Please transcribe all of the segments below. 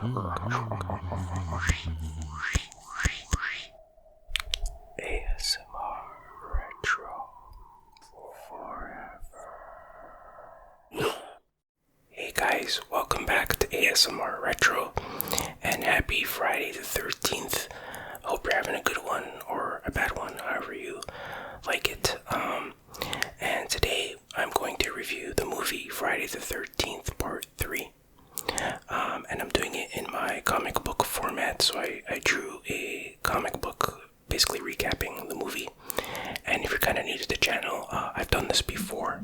ASMR Retro Forever. Hey guys, welcome back to ASMR Retro, and happy Friday the 13th. Hope you're having a good one or a bad one, however you like it. And today I'm going to review the movie Friday the 13th Part 3. And I'm doing it in my comic book format, so I drew a comic book basically recapping the movie. And if you're kind of new to the channel, I've done this before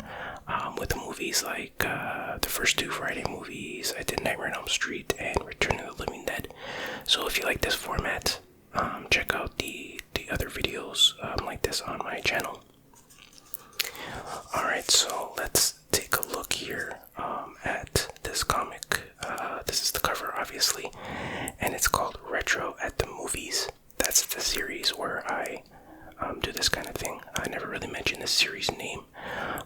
with the movies like the first two Friday movies. I did Nightmare on Elm Street and Return of the Living Dead. So if you like this format, check out the other videos like this on my channel. Alright, so let's take a look here at this comic. This is the cover, obviously, and it's called Retro at the Movies. That's the series where I do this kind of thing. I never really mentioned this series name,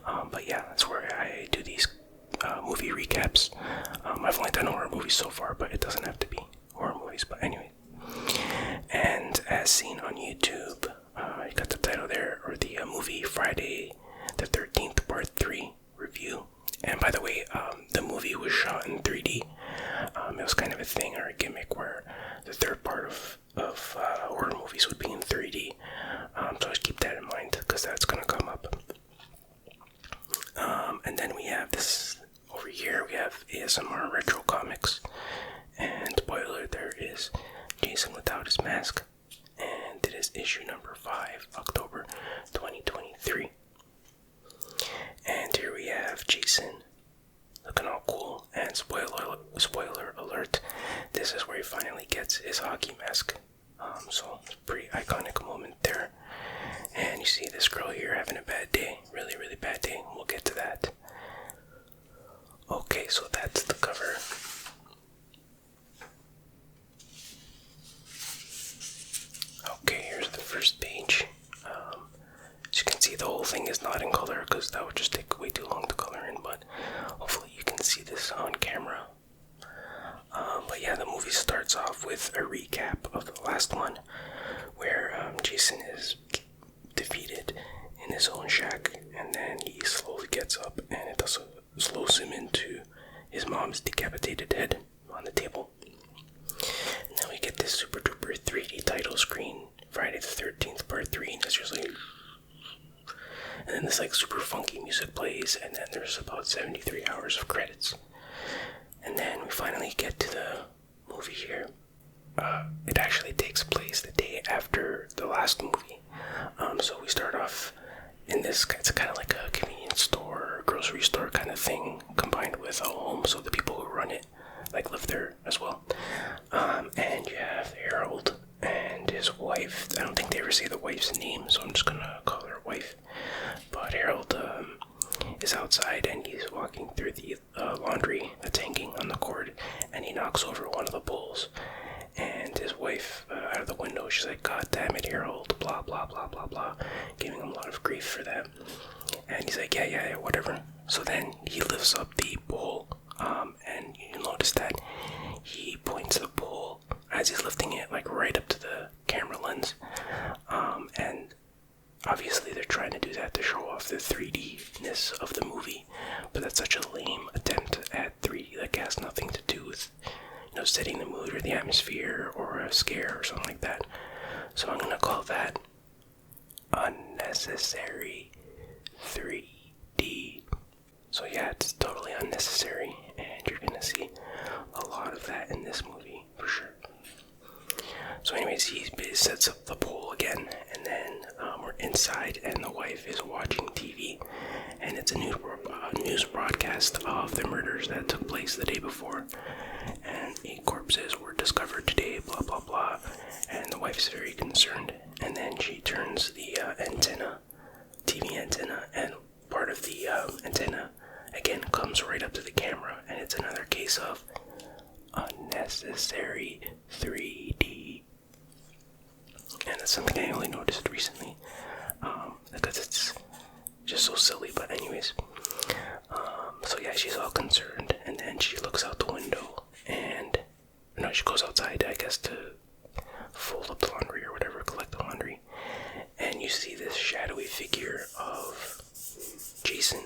but yeah, that's where I do these movie recaps. I've only done horror movies so far, but it doesn't have to be horror movies. But anyway, and as seen on YouTube, you got the title there, or the movie Friday the 13th Part 3 review. And by the way, the movie was shot in 3D. It was kind of a thing or a gimmick where the third part of horror movies would be in 3D. So just keep that in mind, because that's going to come up. And then we have this over here. We have ASMR Retro Comics. And spoiler, there is Jason without his mask. And it is issue number 5, October 2023. And here we have Jason looking all cool, and spoiler alert, this is where he finally gets his hockey mask. So it's a pretty iconic moment there. And you see this girl here having a bad day, really, really bad day. We'll get to that. Okay, so that's the cover. Okay, here's the first page. As you can see, the whole thing is not in color because that would just take way too long to color in, but hopefully you can see this on camera. But yeah, the movie starts off with a recap of the last one, where Jason is defeated in his own shack, and then he slowly gets up, and it also slows him into his mom's decapitated head on the table. And then we get this super duper 3D title screen, Friday the 13th Part 3, and it's just like... And then this like super funky music plays, and then there's about 73 hours of credits. And then we finally get to the movie here. It actually takes place the day after the last movie. So we start off in this, it's kind of like a convenience store, grocery store kind of thing, combined with a home, so the people who run it like live there as well. And you have Harold and his wife. I don't think they ever say the wife's name, so I'm just gonna call her wife. But Harold is outside, and he's walking through the laundry that's hanging on the cord, and he knocks over one of the bowls. And his wife, out of the window, she's like, "God damn it, Harold, blah, blah, blah, blah, blah," giving him a lot of grief for that. And he's like, yeah, whatever. So then he lifts up the bowl, and you notice that he points the bowl as he's lifting it, like right up to the camera lens. And obviously they're trying to do that to show off the 3D-ness of the movie, but that's such a lame attempt at 3D that has nothing to do with, setting the mood or the atmosphere or a scare or something like that. So I'm gonna call that unnecessary 3D. So yeah, it's totally unnecessary, and you're gonna see a lot of that in this movie for sure. So anyways, he sets up the pole again, and then we're inside, and the wife is watching TV, and it's a news broadcast of the murders that took place the day before, and 8 corpses were discovered today, blah blah blah, and the wife's very concerned. And then she turns the TV antenna, and part of the antenna again comes right up to the camera, and it's another case of unnecessary 3D. And that's something I only noticed recently, because it's just so silly. But anyways, so yeah, she's all concerned, and then she looks out the window, and no, she goes outside, I guess, to fold up the laundry or whatever, collect the laundry. And you see this shadowy figure of Jason.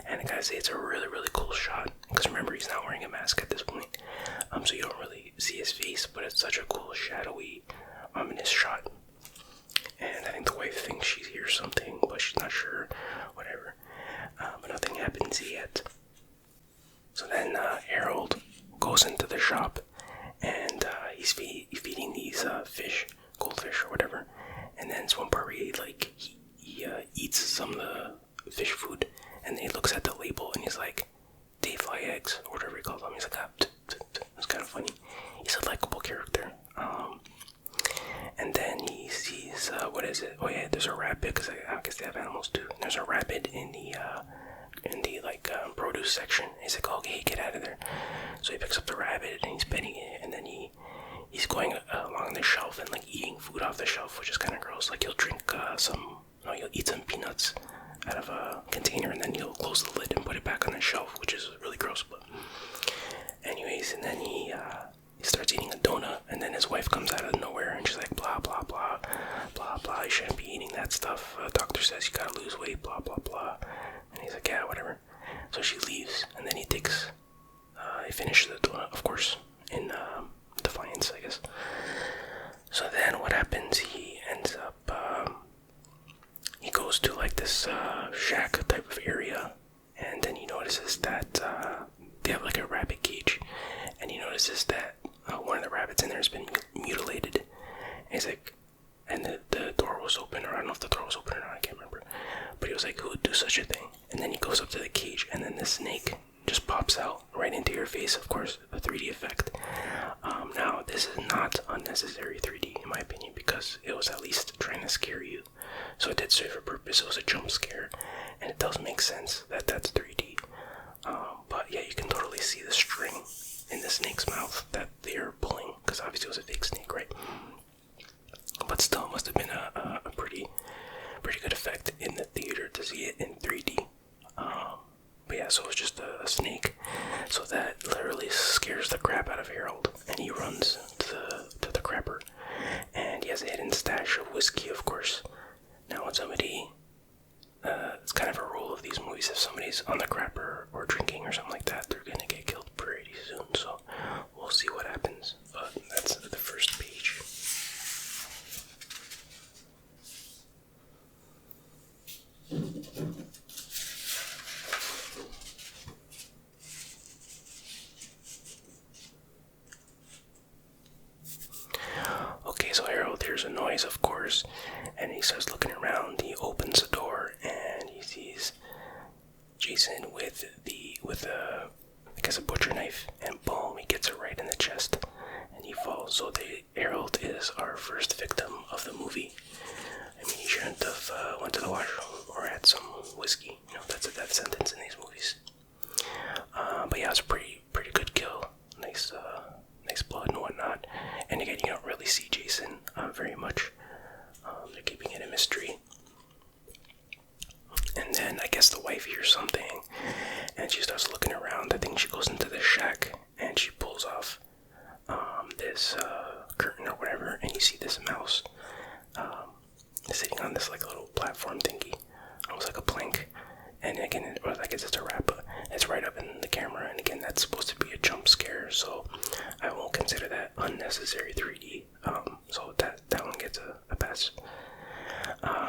And I gotta say, it's a really, really cool shot. Because remember, he's not wearing a mask at this point. So you don't really see his face, but it's such a cool, shadowy, ominous shot. And I think the wife thinks she hears something, but she's not sure, whatever. But nothing happens yet. So then Harold goes into the shop, and he's feeding these fish, goldfish or whatever. And then it's one part where he eats some of the fish food, and then he looks at the label, and he's like, "They fly eggs," or whatever he calls them. He's like, it's kind of funny. He's a likable character. And then he sees, what is it? Oh yeah, there's a rabbit, because I guess they have animals too. And there's a rabbit in the produce section. He's like, "Okay, get out of there." So he picks up the rabbit and he's petting it, and then he's going along the shelf and like eating food off the shelf, which is kind of gross. Like he'll drink he'll eat some peanuts out of a container, and then he'll close the lid and put it back on the shelf, which is really gross. But anyways, and then he starts eating a donut, and then his wife comes out of nowhere and she's like, "Blah blah blah blah blah, you shouldn't be eating that stuff. Doctor says you gotta lose weight, blah blah blah." And he's like, "Yeah, whatever." So she leaves, and then he finishes the donut, of course, in defiance, I guess. So then what happens, he ends up, he goes to like this shack type of area, and then he notices that they have like a rabbit cage, and he notices that one of the rabbits in there has been mutilated. And he's like, and the door was open, or I don't know if the door was open or not, I can't remember. But he was like, "Who would do such a thing?" And then he goes up to the cage, and then the snake just pops out right into your face, of course, a 3D effect. Now, this is not unnecessary 3D, in my opinion, because it was at least trying to scare you. So it did serve a purpose. It was a jump scare, and it does make sense that that's 3D. But yeah, you can totally see the string in the snake's mouth that they're pulling, because obviously it was a fake snake, right? But still, it must have been a pretty good effect in the theater to see it in 3D. But yeah, so it's just a snake. So that literally scares the crap out of Harold, and he runs to the crapper. And he has a hidden stash of whiskey, of course. Now when somebody, it's kind of a rule of these movies, if somebody's on the crapper or drinking or something like that, they're gonna get killed pretty soon. So we'll see what happens. But that's the first page. Okay, so Harold hears a noise, of course, and he starts looking around. He opens the door and he sees Jason with I guess a butcher knife, and boom, he gets it right in the chest, and he falls. So Harold is our first victim of the movie. I mean, he shouldn't have went to the washroom or had some whiskey. You know, that's a death sentence in these movies. But yeah, it's a pretty good kill. Nice blood and whatnot. And again, you don't really see Jason very much. They're keeping it a mystery. And then I guess the wife hears something, and she starts looking around. I think she goes into the shack, and she pulls off this curtain or whatever, and you see this mouse sitting on this like little platform thingy, almost like a plank. And again, I guess it's a wrap, but it's right up in the camera. And again, that's supposed to be a jump scare, so I won't consider that unnecessary 3D. So that one gets a pass.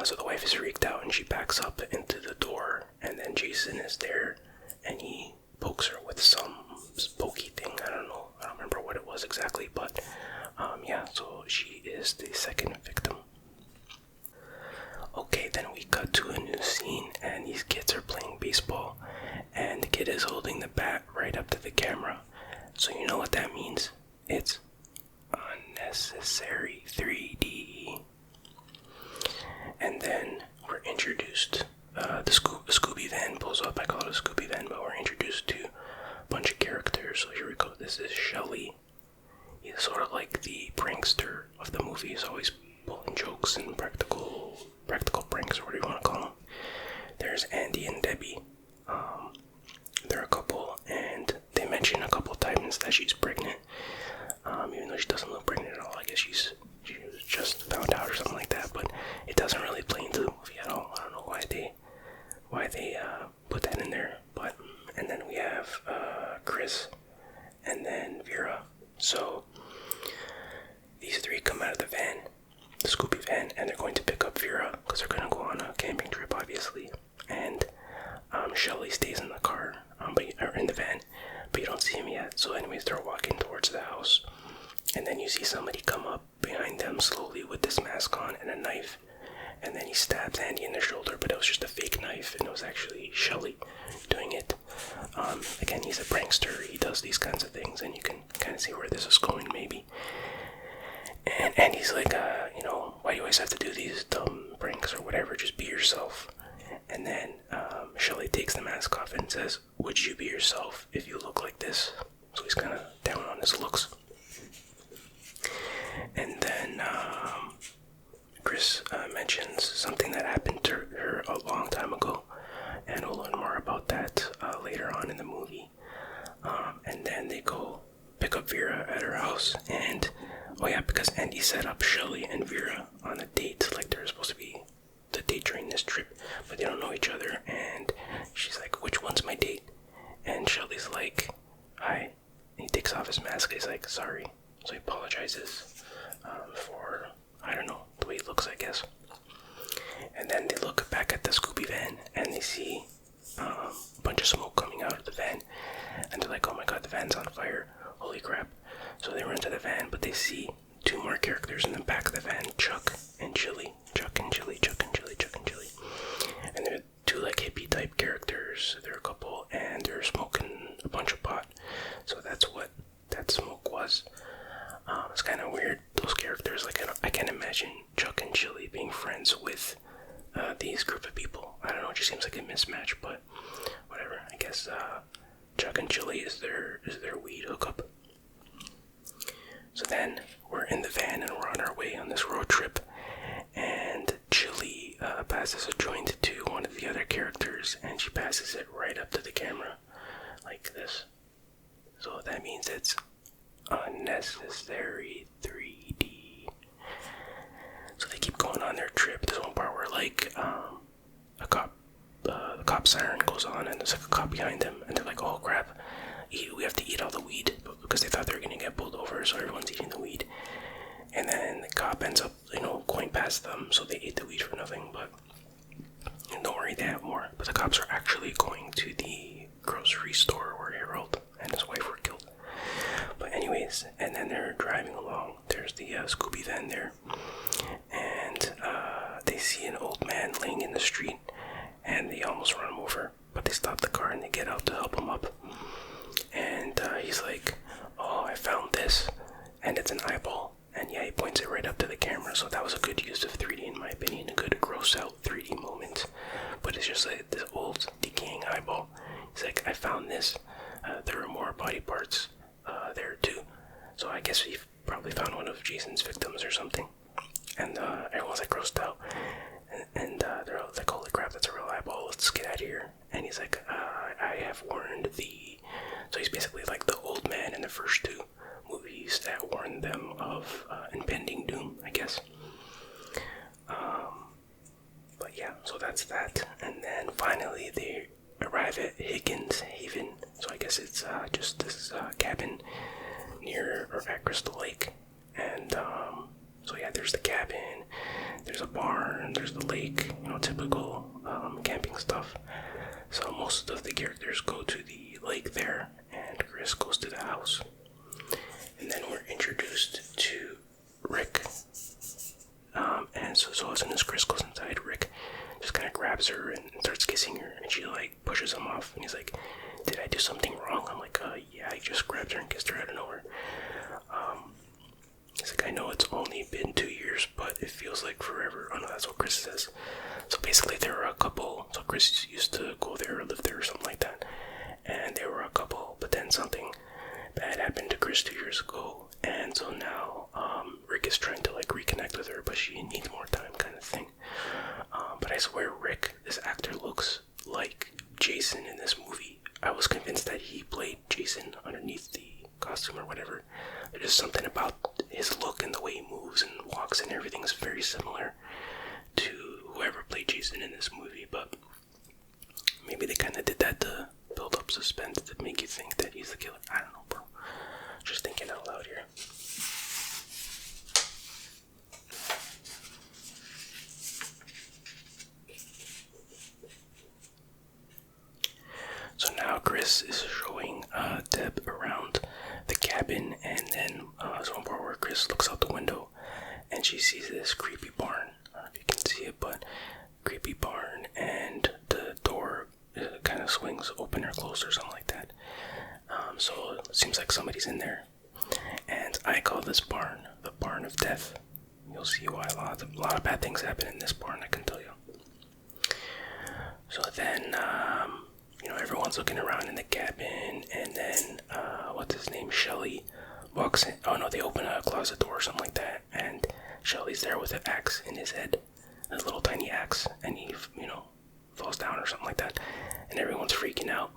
So the wife is freaked out, and she backs up into the door, and then Jason is there, and he pokes her with some pokey thing. I don't remember what it was exactly, but yeah, so she is the second victim. Okay, then we cut to a new scene, and these kids are playing baseball, and the kid is holding the bat right up to the camera. So you know what that means? It's unnecessary 3D. And then we're introduced, the Scooby van pulls up. I call it a Scooby van, but we're introduced to a bunch of characters. So here we go. This is Shelly. He's sort of like the prankster of the movie. He's always pulling jokes and practical pranks, or what do you want to call them. There's Andy and Debbie. They're a couple, and they mention a couple times that she's pregnant. Even and then Vera. So these three come out of the van, the Scooby van, and they're going to pick up Vera because they're going to go on a camping trip, obviously. And Shelly stays in the car, or in the van, but you don't see him yet. So anyways, they're walking towards the house, and then you see somebody come up behind them slowly with this mask on and a knife, and then he stabs Andy in the shoulder, but it was just a fake knife, and it was actually Shelly doing it. Again, he's a prankster, he does these kinds of things, and you can kind of see where this is going, maybe. And Andy's like, why do you always have to do these dumb pranks or whatever, just be yourself. And then Shelly takes the mask off and says, would you be yourself if you look like this? So he's kind of down on his looks. And then Chris mentions something that happened to her a long time ago, and we'll learn more about that later on in the movie. And then they go pick up Vera at her house, and because Andy set up Shelly and Vera on a date, like they're supposed to be the date during this trip, but they don't know each other, and she's like, which one's my date? And Shelly's like, hi. And he takes off his mask, he's like, sorry. So he apologizes for, I don't know, the way he looks, I guess. And then they look back at the Scooby van, and they see a bunch of smoke coming out of the van, and they're like, oh my god, the van's on fire, holy crap. So they run to the van, but they see two more characters in the back of the van, Chuck and Chili. Chuck and Chili, Chuck and Chili, Chuck and Chili. And they're two like hippie type characters. They're a couple, and they're smoking a bunch of pot. So that's what that smoke was. It's kind of weird, those characters. Like, I can't imagine Chuck and Chili being friends with these group of people. I don't know, it just seems like a mismatch, but whatever. I guess Chuck and Chili is their weed hookup. So then we're in the van and we're on our way on this road trip, and Chili passes a joint to one of the other characters, and she passes it right up to the camera like this. So that means it's unnecessary 3D. So they keep going on their trip. There's one part where like the cop siren goes on, and there's like a cop behind them, and they're like, oh crap, we have to eat all the weed, because they thought they were gonna get pulled over, so everyone's eating the weed. And then the cop ends up, going past them, so they ate the weed for nothing. But don't worry, they have more. But the cops are actually going to the grocery store where Harold and his wife were killed. But anyways, and then they're driving along. There's the Scooby van there, and they see an old man laying in the street, and they almost run him over. But they stop the car and they get out to help him up. And he's like, oh, I found this, and it's an eyeball. And yeah, he points it right up to the camera, so that was a good use of 3D in my opinion, a good gross out 3D moment. But it's just like this old decaying eyeball. He's like, I found this. There are more body parts there too. So I guess he probably found one of Jason's victims or something. And everyone's like grossed out. And they're like, holy crap, that's a real eyeball, let's get out of here. And he's like, I have warned the... So he's basically like the old man in the first two movies that warned them of impending doom, I guess. But yeah, so that's that. And then finally they arrive at Higgins Haven. So I guess it's just this cabin near or at Crystal Lake. And so yeah, there's the cabin, there's a barn, there's the lake, typical camping stuff. So most of the characters go to the lake there, and Chris goes to the house. And then we're introduced to Rick. And so as soon as Chris goes inside, Rick just kind of grabs her and starts kissing her, and she like pushes him off, and he's like, did I do something wrong? I'm like, yeah, I just grabbed her and kissed her out of nowhere. He's like, I know it's only been 2 years, but it feels like forever. Oh no, that's what Chris says. So basically they were a couple. So Chris used to go there or live there or something like that. And they were a couple, but then something bad happened to Chris 2 years ago. And so now Rick is trying to like reconnect with her, but she needs more time kind of thing. But I swear Rick, this actor, looks like Jason in this movie. I was convinced that he played Jason underneath the costume or whatever. There's just something about his look and the way he moves and walks and everything is very similar to whoever played Jason in this movie, but maybe they kind of did that to build up suspense to make you think that he's the killer. I don't know, bro. cabin, and then there's one part where Chris looks out the window and she sees this creepy barn. I don't know if you can see it, but creepy barn, and the door kind of swings open or closed or something like that. So it seems like somebody's in there. And I call this barn the barn of death. You'll see why a lot of bad things happen in this barn, I can tell you. So then, everyone's looking around in the cabin, and then, what's his name, Shelly walks in. Oh no, they open a closet door or something like that, and Shelly's there with an axe in his head, a little tiny axe, and he, falls down or something like that, and everyone's freaking out.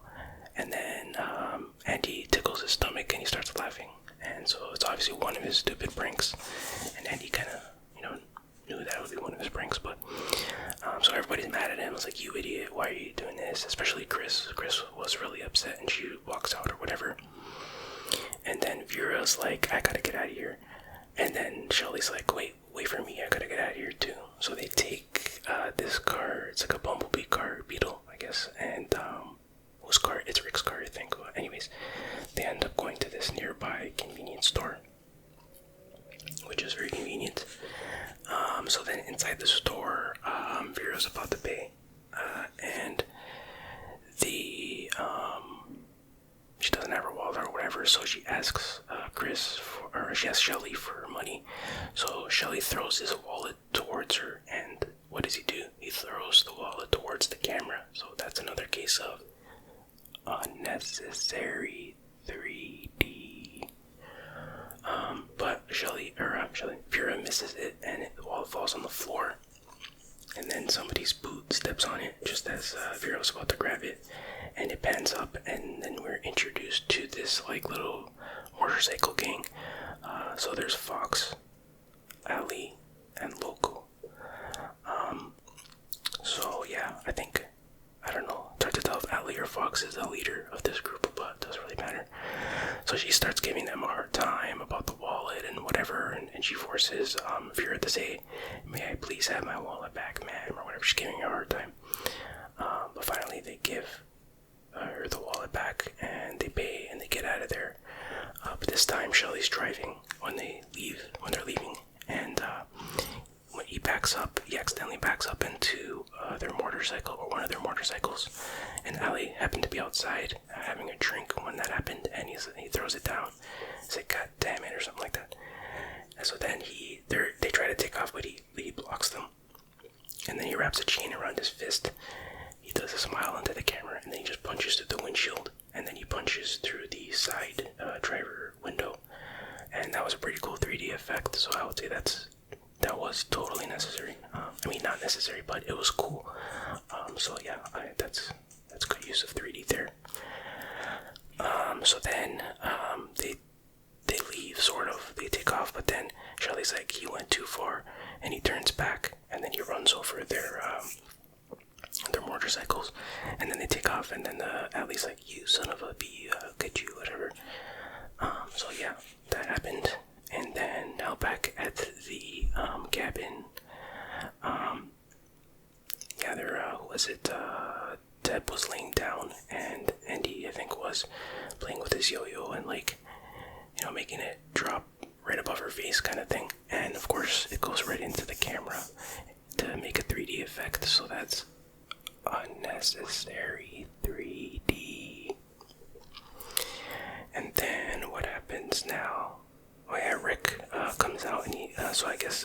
And then Andy tickles his stomach and he starts laughing, and so it's obviously one of his stupid pranks, and Andy kind of, knew that would be one of his pranks, but so everybody's mad at him. It's like, you idiot, why are you doing this? Especially Chris. Chris was really upset, and she walks out or whatever. And then Vera's like, I gotta get out of here. And then Shelly's like, wait for me, I gotta get out of here too. So they take this car, it's like a bumblebee car, Beetle, I guess, and whose car? It's Rick's car, I think. But anyways, they end up going to this nearby convenience store, which is very convenient. So then inside the store, Vera's about to pay, and she doesn't have her wallet or whatever, so she asks she asks Shelly for money. So Shelly throws his wallet towards her, and what does he do? He throws the wallet towards the camera. So that's another case of unnecessary 3D. But Vera misses it, and the wallet falls on the floor. And then somebody's boot steps on it just as Vera was about to grab it, and it pans up, and then we're introduced to this little motorcycle gang. So there's Fox, Ali, and Loco. So yeah, I don't know, it's hard to tell if Ali or Fox is the leader of this group, but it doesn't really matter. So she starts giving them a hard time about the wallet and whatever, and she forces Vera to say, may I please have my wallet back, ma'am, or whatever. She's giving her a hard time. But finally they give her the wallet back, and they pay, and they get out of there. But this time Shelly's driving when they're leaving, and when he accidentally backs up into their motorcycle, or one of their motorcycles, and Ali happened to be outside having a drink when that happened, and he throws it down. He's like, God damn it, or something like that. And so then they try to take off, but he blocks them, and then he wraps a chain around his fist. He does a smile into the camera, and then he just punches through the windshield, and then he punches through the side driver window, and that was a pretty cool 3D effect. So I would say that was totally necessary. Not necessary, but it was cool. So yeah, that's good use of 3D there. So then they leave, sort of. They take off, but then Shelly's like, he went too far, and he turns back, and then he runs over their motorcycles, and then they take off, and then Ali's like, you son of a bee, get you, whatever. So yeah, that happened. And then now back at the cabin, Deb was laying down, and Andy, I think, was playing with his yo-yo and making it drop right above her face kind of thing. And of course it goes right into the camera to make a 3D effect, so that's unnecessary 3D. And then what happens now? Oh yeah, Rick comes out, and so I guess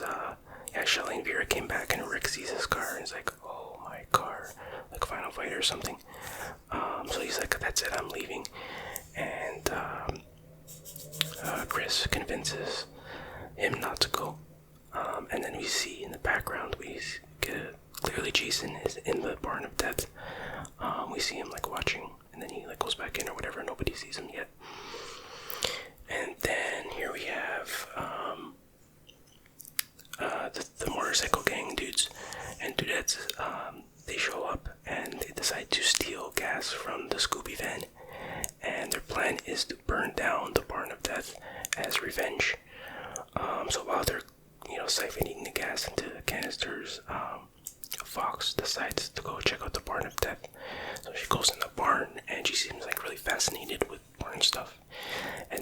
Shelly and Vera came back, and Rick sees his car and he's like, oh, my car, like Final Fight or something. So he's like, that's it, I'm leaving. And Chris convinces him not to go. And then we see in the background, clearly Jason is in the barn of death. We see him watching, and then he goes back in or whatever. Nobody sees him yet. And then here we have the motorcycle gang dudes and dudettes. They show up, and they decide to steal gas from the Scooby van, and their plan is to burn down the barn of death as revenge. So while they're siphoning the gas into the canisters, Fox decides to go check out the barn of death. So she goes in the barn, and she seems really fascinated with barn stuff. And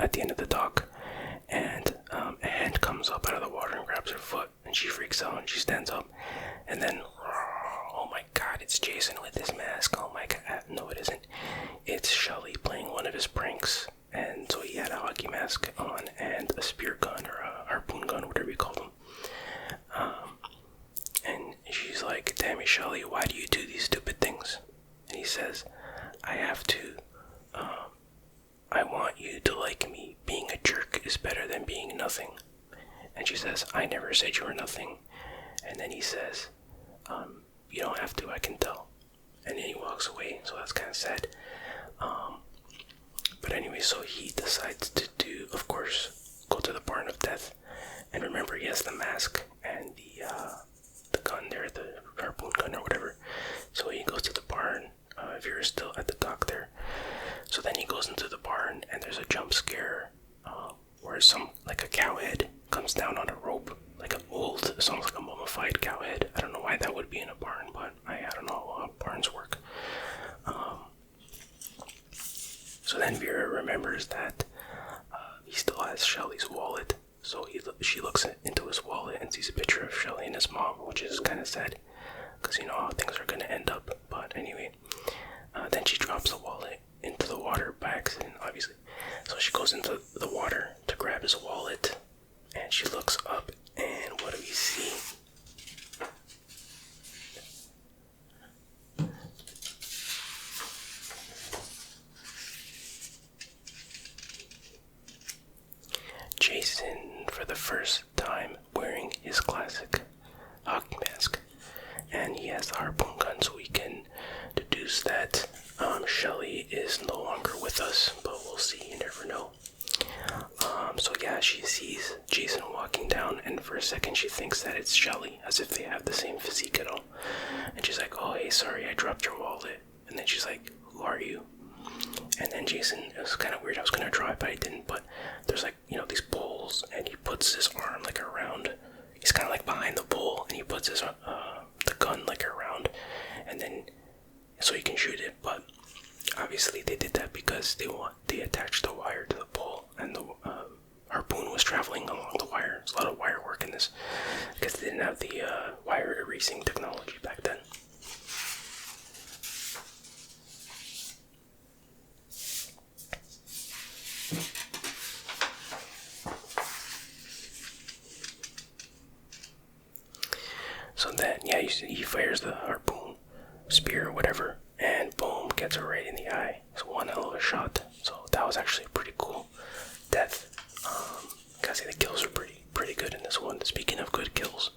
at the end of the dock, and a hand comes up out of the water and grabs her foot, and she freaks out and she stands up, and then, oh my god, it's Jason with his mask. Oh my god, no it isn't. It's Shelly playing one of his pranks, and so he had a hockey mask on and a spear gun or a harpoon gun, whatever you call them. And she's like, damn it, Shelly, why do you do these stupid things? And he says, I have to. I want you to like me. Being a jerk is better than being nothing. And she says, I never said you were nothing. And then he says, you don't have to, I can tell. And then he walks away, so that's kind of sad. But anyway, so he decides to do, of course, go to the Barn of Death. And remember, he has the mask and the gun there, the harpoon gun or whatever. So he goes to the barn, if you're still at the dock there. So then he goes into the barn, and there's a jump scare where like a cow head comes down on a rope, like an old, it's almost like a mummified cow head. I don't know why that would be in a barn, but I don't know how barns work. So then Vera remembers that he still has Shelly's wallet. So she looks into his wallet and sees a picture of Shelly and his mom, which is kind of sad, because you know how things are going to end up. But anyway, then she drops the wallet into the water by accident, obviously. So she goes into the water to grab his wallet, and she looks up, and what do we see? Jason, for the first time, wearing his classic hockey mask, and he has the harpoon gun, so we can deduce that Shelly is no longer with us, but we'll see, you never know. So yeah, she sees Jason walking down, and for a second she thinks that it's Shelly, as if they have the same physique at all. And she's like, oh hey, sorry, I dropped your wallet. And then she's like, who are you? And then Jason, it was kind of weird, I was going to draw it, but I didn't, but there's like, you know, these poles, and he puts his arm like around, he's kind of like behind the pole, and he puts his, the gun like around, and then, so he can shoot it. But obviously they did that because they attached the wire to the pole, and the harpoon was traveling along the wire. There's a lot of wire work in this, because they didn't have the wire erasing technology back then. So then, yeah, he fires the harpoon, spear, or whatever, and boom, gets her right in the eye. It's one hell of a shot. So that was actually a pretty cool death. Gotta say the kills are pretty good in this one. Speaking of good kills,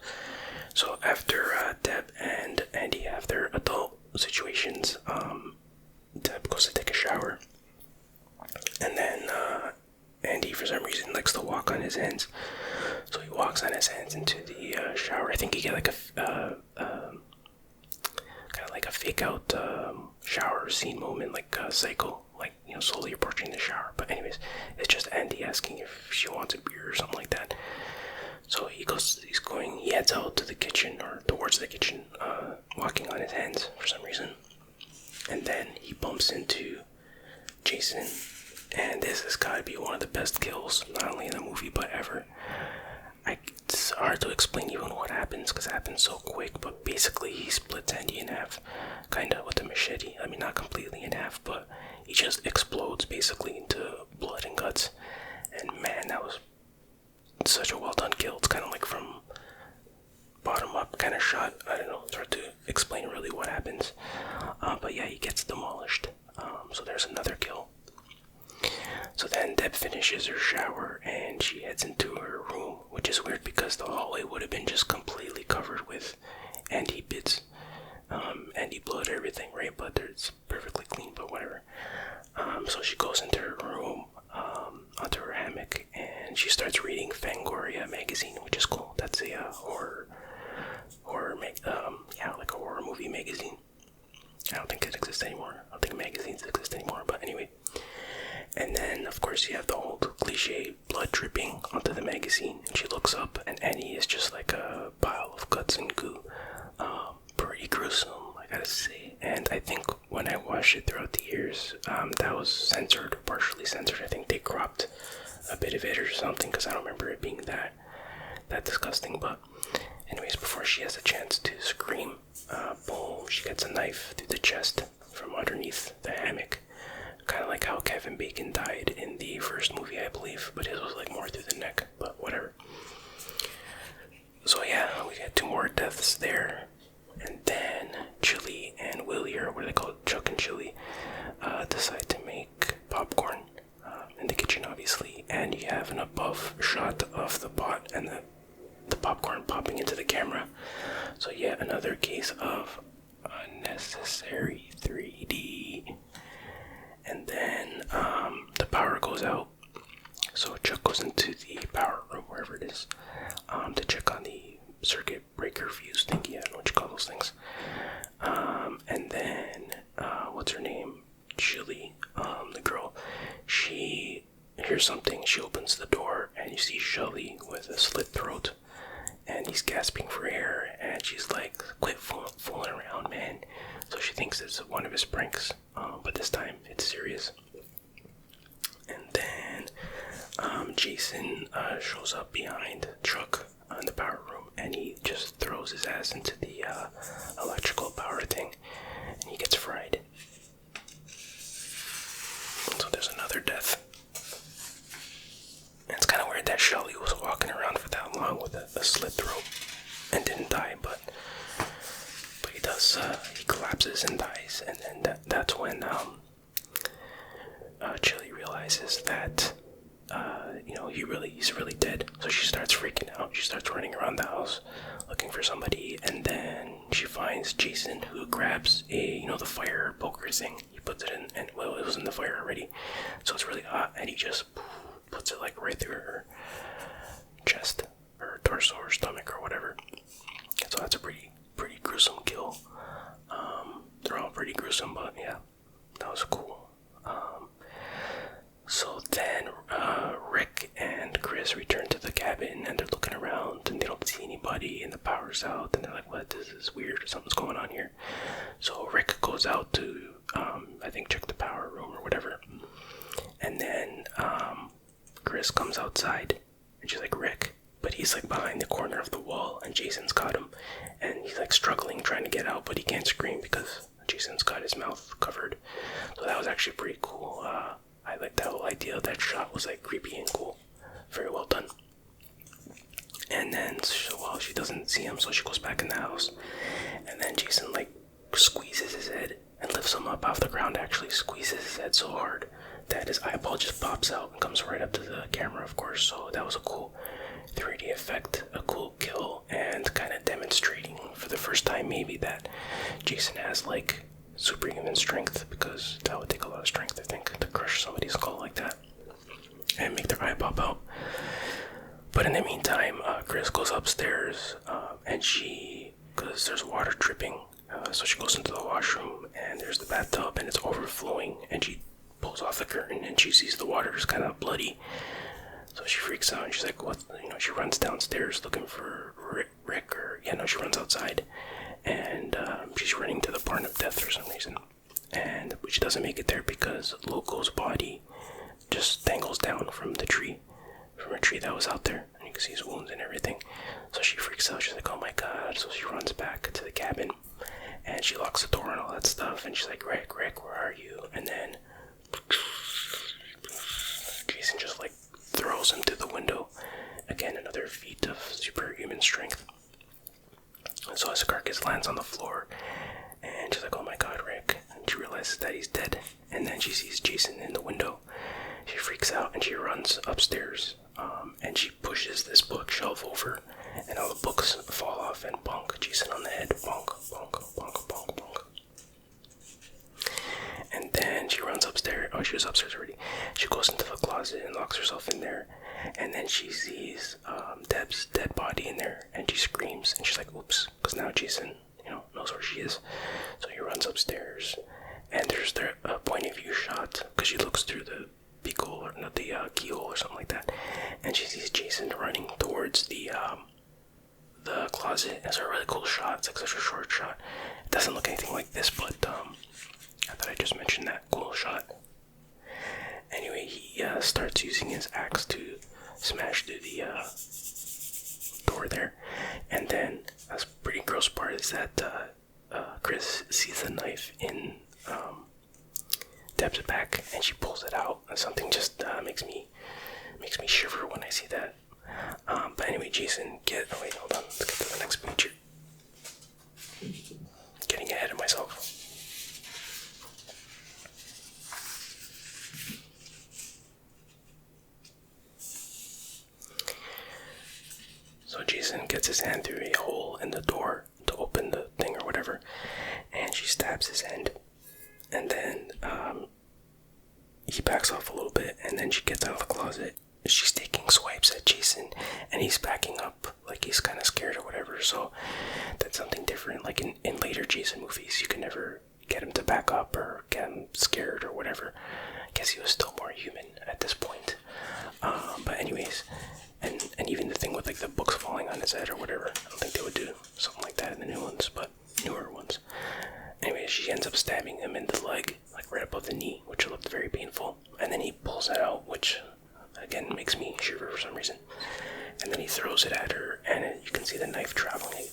so after Deb and Andy have their adult situations, Deb goes to take a shower, and then Andy, for some reason, likes to walk on his hands. So he walks on his hands into the shower. I think he get like a kind of like a fake out shower scene moment, like Psycho, like, you know, slowly approaching the shower. But anyways, it's just Andy asking if she wants a beer or something like that. So he heads out to the kitchen, or towards the kitchen, walking on his hands for some reason. And then he bumps into Jason, and this has got to be one of the best kills, not only in the movie, but ever. It's hard to explain even what happens, because it happens so quick, but basically he splits Andy in half, kinda with a machete. I mean, not completely in half, but he just explodes basically into blood and guts. And man, that was such a well done kill. It's kind of like from bottom up kind of shot. I don't know, it's hard to explain really what happens. But yeah, he gets demolished. So there's another kill. So then Deb finishes her shower and she heads into her room, which is weird because the hallway would have been just completely covered with Andy bits, Andy blood, everything, right? But it's perfectly clean, but whatever. So she goes into her room, onto her hammock, and she starts reading Fangoria magazine, which is cool. That's a like a horror movie magazine. I don't think it exists anymore. I don't think magazines exist anymore, but anyway. And then, of course, you have the old cliche blood dripping onto the magazine, and she looks up, and Annie is just like a pile of guts and goo. Pretty gruesome, I gotta say. And I think when I watched it throughout the years, upstairs. That was censored, partially censored. I think they cropped a bit of it or something, because I don't remember it being that disgusting. But anyways, before she has a chance to scream, boom, she gets a knife through the chest from underneath the hammock. Kind of like how Kevin Bacon died in the first movie, I believe, but his was like more through the neck, but whatever. So yeah, we got 2 more deaths there. And then Chili and Willie, or what are they called, Chuck and Chili, decide to make popcorn in the kitchen, obviously. And you have an above shot of the pot and the popcorn popping into the camera. So yet another case of unnecessary 3D. And then the power goes out. So Chuck goes into the power room, wherever it is, to check on the circuit breaker fuse thingy. I don't know what you call those things. And then, what's her name? Chili, the girl. She hears something. She opens the door, and you see Shelly with a slit throat, and he's gasping for air. And she's like, "Quit fooling around, man." So she thinks it's one of his pranks, but this time it's serious. And then Jason shows up behind Chuck in the power room, and he just throws his ass into the electrical power thing, and he gets fried. So there's another death. And it's kind of weird that Shelly was walking around for that long with a slit throat and didn't die, but he does. He collapses and dies, and then that's when Chili realizes that he's really dead. So she starts freaking out. She starts running around the house looking for somebody, and then she finds Jason, who grabs the fire poker thing. He puts it in, and well, it was in the fire already, so it's really hot, and he just puts it like right through her chest, or torso, or stomach, or whatever. So that's a pretty gruesome kill. They're all pretty gruesome, but yeah, that was cool. So then Rick and Chris return to the cabin, and they're looking around, and they don't see anybody, and the power's out, and they're like, "What? This is weird. Something's going on here." So Rick goes out to, I think, check the power room or whatever. And then Chris comes outside, and she's like, "Rick," but he's like behind the corner of the wall, and Jason's got him, and he's like struggling, trying to get out, but he can't scream because Jason's got his mouth covered. So that was actually pretty cool. I like that whole idea. That shot was like creepy and cool. Very well done. And then, she doesn't see him, so she goes back in the house. And then Jason like squeezes his head and lifts him up off the ground. Actually squeezes his head so hard that his eyeball just pops out and comes right up to the camera, of course. So that was a cool 3D effect, a cool kill, and kind of demonstrating for the first time maybe that Jason has like superhuman strength, because that would take a lot of strength, I think, to crush somebody's skull like that and make their eye pop out. But in the meantime, Chris goes upstairs, and because there's water dripping, so she goes into the washroom, and there's the bathtub, and it's overflowing, and she pulls off the curtain, and she sees the water is kind of bloody. So she freaks out, and she's like, "What?" She runs downstairs looking for Rick, she runs outside, and she's running to the barn of death for some reason. And she doesn't make it there because Loco's body just dangles down from a tree that was out there, and you can see his wounds and everything. So she freaks out. She's like, "Oh my god!" So she runs back to the cabin, and she locks the door and all that stuff. And she's like, "Rick, where are you?" And then Jason just like throws him through the window. Again, another feat of superhuman strength. And so his carcass lands on the floor, and she's like, "Oh my god, Rick." And she realizes that he's dead, and then she sees Jason in the window. She freaks out, and she runs upstairs, and she pushes this bookshelf over, and all the books fall off and bonk Jason on the head. Bonk, bonk, bonk, bonk, bonk. And then she runs upstairs. Oh, she was upstairs already. She goes into the closet and locks herself in there, and then she sees Deb's dead body in there, and she screams, and she's like, "Oops," because now Jason, knows where she is. So he runs upstairs, and there's a point of view shot, because she looks through the peephole, or not the keyhole or something like that, and she sees Jason running towards the closet. It's a really cool shot. It's like such a short shot. It doesn't look anything like this, but I thought I just mentioned that cool shot. starts using his axe to smash through the door there. And then a pretty gross part is that Chris sees a knife in Deb's back, and she pulls it out. And something just makes me shiver when I see that. But anyway, Jason, wait, hold on. Let's get to the next page here. Getting ahead of myself. So Jason gets his hand through a hole in the door to open the thing or whatever, and she stabs his hand. And then he backs off a little bit, and then she gets out of the closet. She's taking swipes at Jason, and he's backing up like he's kind of scared or whatever. So that's something different. Like in later Jason movies, you can never get him to back up or get him scared or whatever. I guess he was still more human at this point. But anyways, and even the thing with like the books falling on his head or whatever, I don't think they would do something like that in the new ones, but newer ones. Anyway, she ends up stabbing him in the leg, like right above the knee, which looked very painful. And then he pulls it out, which again makes me shiver for some reason. And then he throws it at her, and you can see the knife traveling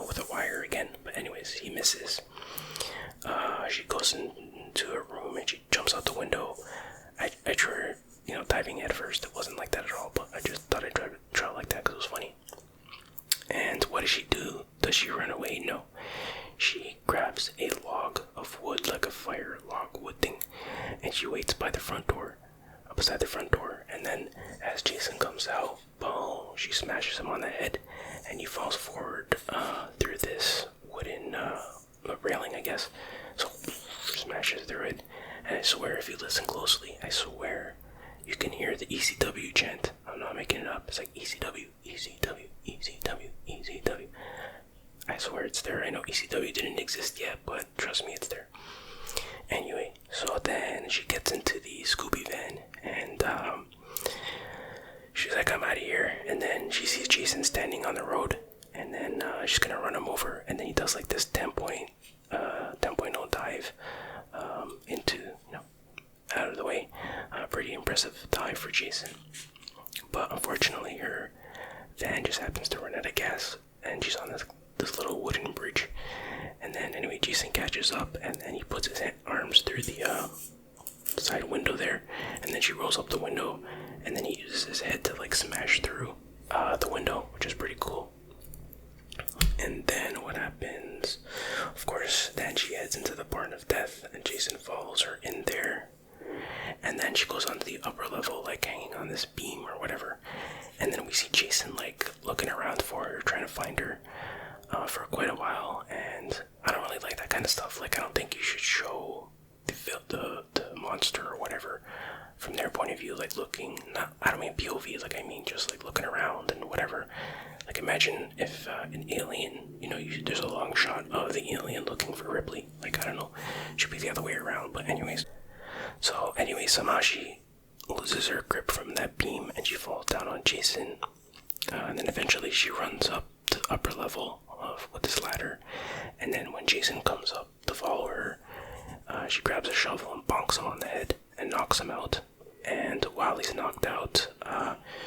with a wire again. But anyways, he misses. She goes into her room and she jumps out the window. I drew her, diving head first. It wasn't like that at all, but I just thought I'd try it like that because it was funny. And what does she do? Does she run away? No. She grabs a log of wood, like a fire log wood thing, and she waits by the front door, beside the front door. And then as Jason comes out, boom, she smashes him on the head, and he falls forward through this wooden railing, I guess. So smashes through it, and I swear, if you listen closely, I swear you can hear the ECW chant. I'm not making it up. It's like ECW, ECW, ECW, ECW. I swear it's there. I know ECW didn't exist yet, but trust me, it's there. Anyway, so then she gets into the Scooby van, and she's like, I'm out of here. And then she sees Jason standing on the road, and then she's gonna run him over, and then he does like this 10.0 dive into, out of the way. Pretty impressive dive for Jason. But unfortunately, her van just happens to run out of gas, and she's on this little wooden bridge. And then anyway, Jason catches up, and then he puts his arms through the side window there, and then she rolls up the window, and then he uses his head to like smash through the window, which is pretty cool. And then what happens? Of course, then she heads into the barn of death, and Jason follows her in there. And then she goes onto the upper level, like hanging on this beam or whatever. And then we see Jason like looking around for her, trying to find her for quite a while. And I don't really like that kind of stuff. Like, I don't think you should show the monster or whatever from their point of view, like looking. I don't mean POV, like I mean just like looking around and whatever. Like, imagine if an alien, there's a long shot of the alien looking for Ripley. Like, I don't know, should be the other way around. But anyways, somehow she loses her grip from that beam and she falls down on Jason. And then eventually she runs up to the upper level with this ladder. And then when Jason comes up to follow her, she grabs a shovel and bonks him on the head and knocks him out. And while he's knocked out,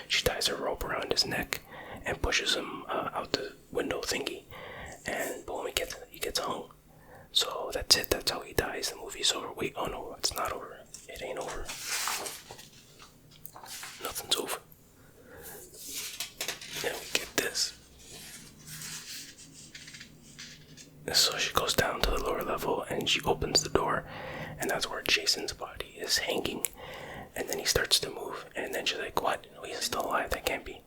she ties a rope around his neck and pushes him out the window thingy. And boom, he gets hung. So that's it. That's how he dies. The movie's over. Wait, oh no, it's not over. It ain't over. Nothing's over. Then we get this. So she goes down to the lower level and she opens the door, and that's where Jason's body is hanging. And then he starts to move, and then she's like, what? Oh, he's still alive. That can't be.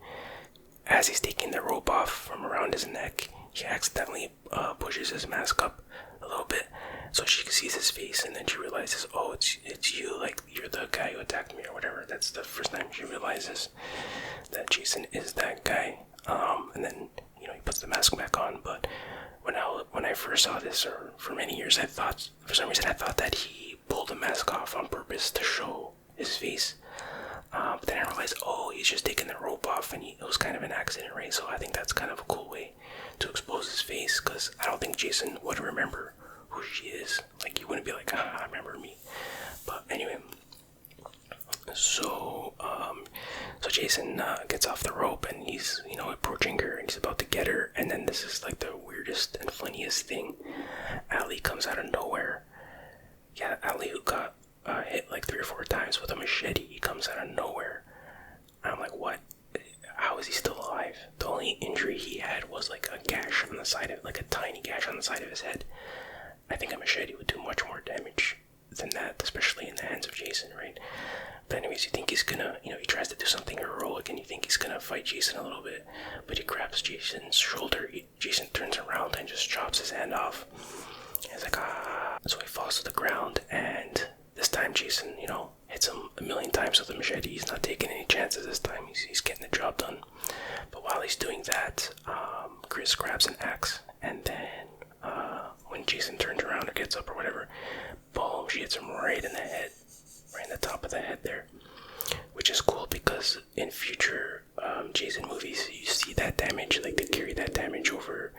As he's taking the rope off from around his neck, he accidentally pushes his mask up a little bit, so she sees his face, and then she realizes, oh, it's you, like, you're the guy who attacked me or whatever. That's the first time she realizes that Jason is that guy. And then, he puts the mask back on. But when I first saw this, or for many years, for some reason I thought that he pulled the mask off on purpose to show his face. But then I realized, oh, he's just taking the rope off, and it was kind of an accident, right? So I think that's kind of a cool way to expose his face, because I don't think Jason would remember who she is. Like, he wouldn't be like, remember me. But anyway, so So Jason gets off the rope and he's, approaching her and he's about to get her. And then this is like the weirdest and funniest thing. Allie comes out of nowhere. Yeah, Allie, who got hit like 3 or 4 times with a machete, he comes out of nowhere. I'm like, what? How is he still alive? The only injury he had was like a gash on the side of, like a tiny gash on the side of his head. I think a machete would do much more damage than that, especially in the hands of Jason, right? But anyways, you think he's gonna, he tries to do something heroic and you think he's gonna fight Jason a little bit, but he grabs Jason's shoulder. Jason turns around and just chops his hand off. He's like, ah. So he falls to the ground, and this time Jason, hits him a million times with a machete. He's not taking any chances this time. He's getting the job done. But while he's doing that, Chris grabs an axe, and then when Jason turns around or gets up or whatever, boom, she hits him right in the head, right in the top of the head there. Which is cool because in future Jason movies, you see that damage, like they carry that damage over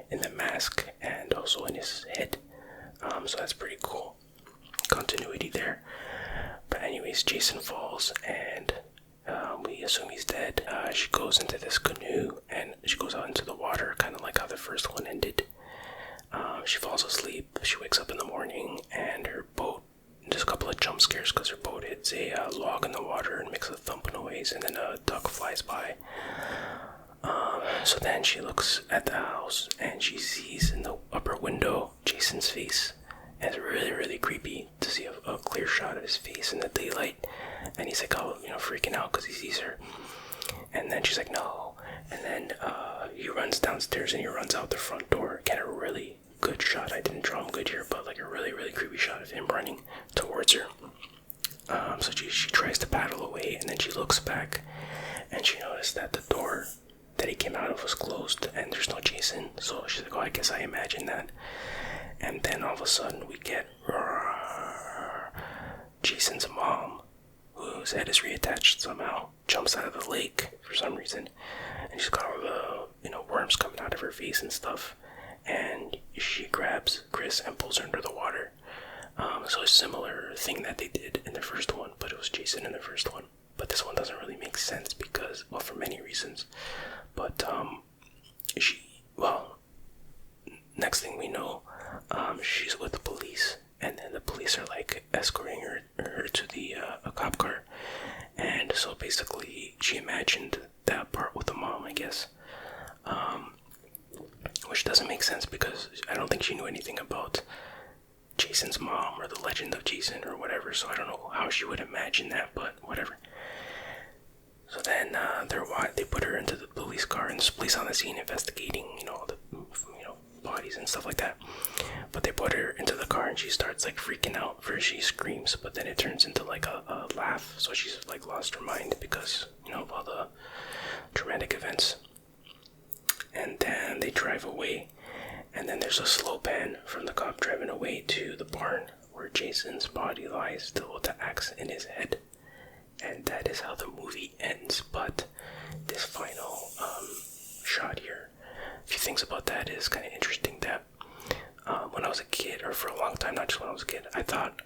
in the mask and also in his head. So that's pretty cool. Continuity there. But anyways, Jason falls and we assume he's dead. She goes into this canoe and she goes out into the water, kind of like how the first one ended. She falls asleep. She wakes up in the morning and her boat, just a couple of jump scares because her boat hits a log in the water and makes a thump noise, and then a duck flies by. So then she looks at the house and she sees in the upper window Jason's face. And it's really, really creepy to see a clear shot of his face in the daylight. And he's like, freaking out because he sees her. And then she's like, no. And then he runs downstairs and he runs out the front door. Get a really good shot. I didn't draw him good here, but like a really, really creepy shot of him running towards her. So she tries to paddle away, and then she looks back and she noticed that the door that he came out of was closed and there's no Jason. So she's like, I guess I imagined that. And then all of a sudden we get Jason's mom, whose head is reattached somehow, jumps out of the lake for some reason, and she's got all the worms coming out of her face and stuff, and she grabs Chris and pulls her under the water. So a similar thing that they did in the first one, but it was Jason in the first one. But this one doesn't really make sense because, well, for many reasons. But next thing we know, she's with the police, and then the police are like escorting her to the a cop car. And so basically she imagined that part with the mom, I guess, which doesn't make sense because I don't think she knew anything about Jason's mom or the legend of Jason or whatever, so I don't know how she would imagine that, but whatever. So then they put her into the police car, and there's police on the scene investigating, the bodies and stuff like that. But they put her into the car and she starts like freaking out. First she screams, but then it turns into like a laugh. So she's like lost her mind because of all the traumatic events. And then they drive away, and then there's a slow pan from the cop driving away to the barn where Jason's body lies still with the axe in his head. And that is how the movie ends. But this final shot here, a few things about that is kind of interesting. That when I was a kid, or for a long time, not just when I was a kid, I thought,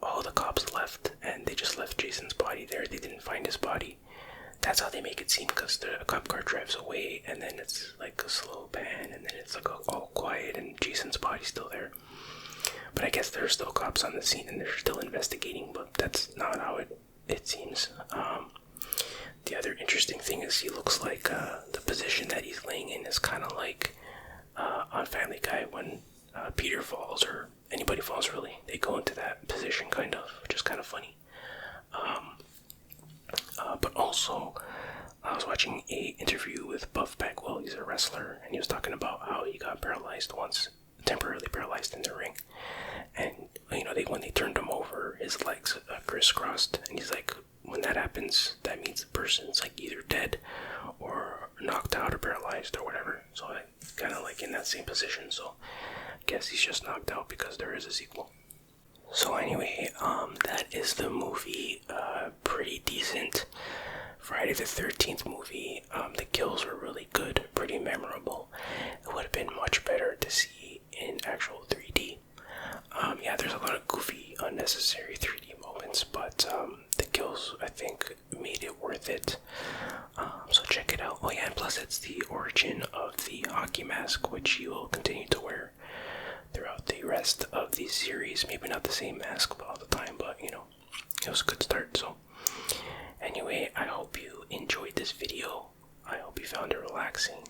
the cops left and they just left Jason's body there. They didn't find his body. That's how they make it seem, because the cop car drives away and then it's like a slow pan and then it's like all quiet and Jason's body's still there. But I guess there's still cops on the scene and they're still investigating, but that's not how it seems. The other interesting thing is he looks like the position that he's laying in is kind of like on Family Guy when Peter falls, or anybody falls really. They go into that position kind of, which is kind of funny. But also, I was watching a interview with Buff Bagwell. He's a wrestler, and he was talking about how he got paralyzed once, temporarily paralyzed in the ring. And when they turned him over, his legs crisscrossed, and he's like, when that happens, that means the person's like either dead or knocked out or paralyzed or whatever. So I kind of like in that same position. So I guess he's just knocked out because there is a sequel. So anyway, that is the movie. Pretty decent. Friday the 13th movie. The kills were really good, pretty memorable. It would have been much better to see in actual 3D. There's a lot of goofy, unnecessary 3D moments, but the kills details, I think, made it worth it. So check it out. Oh yeah, and plus it's the origin of the hockey mask, which you will continue to wear throughout the rest of the series. Maybe not the same mask all the time, but you know, it was a good start. So anyway, I hope you enjoyed this video. I hope you found it relaxing.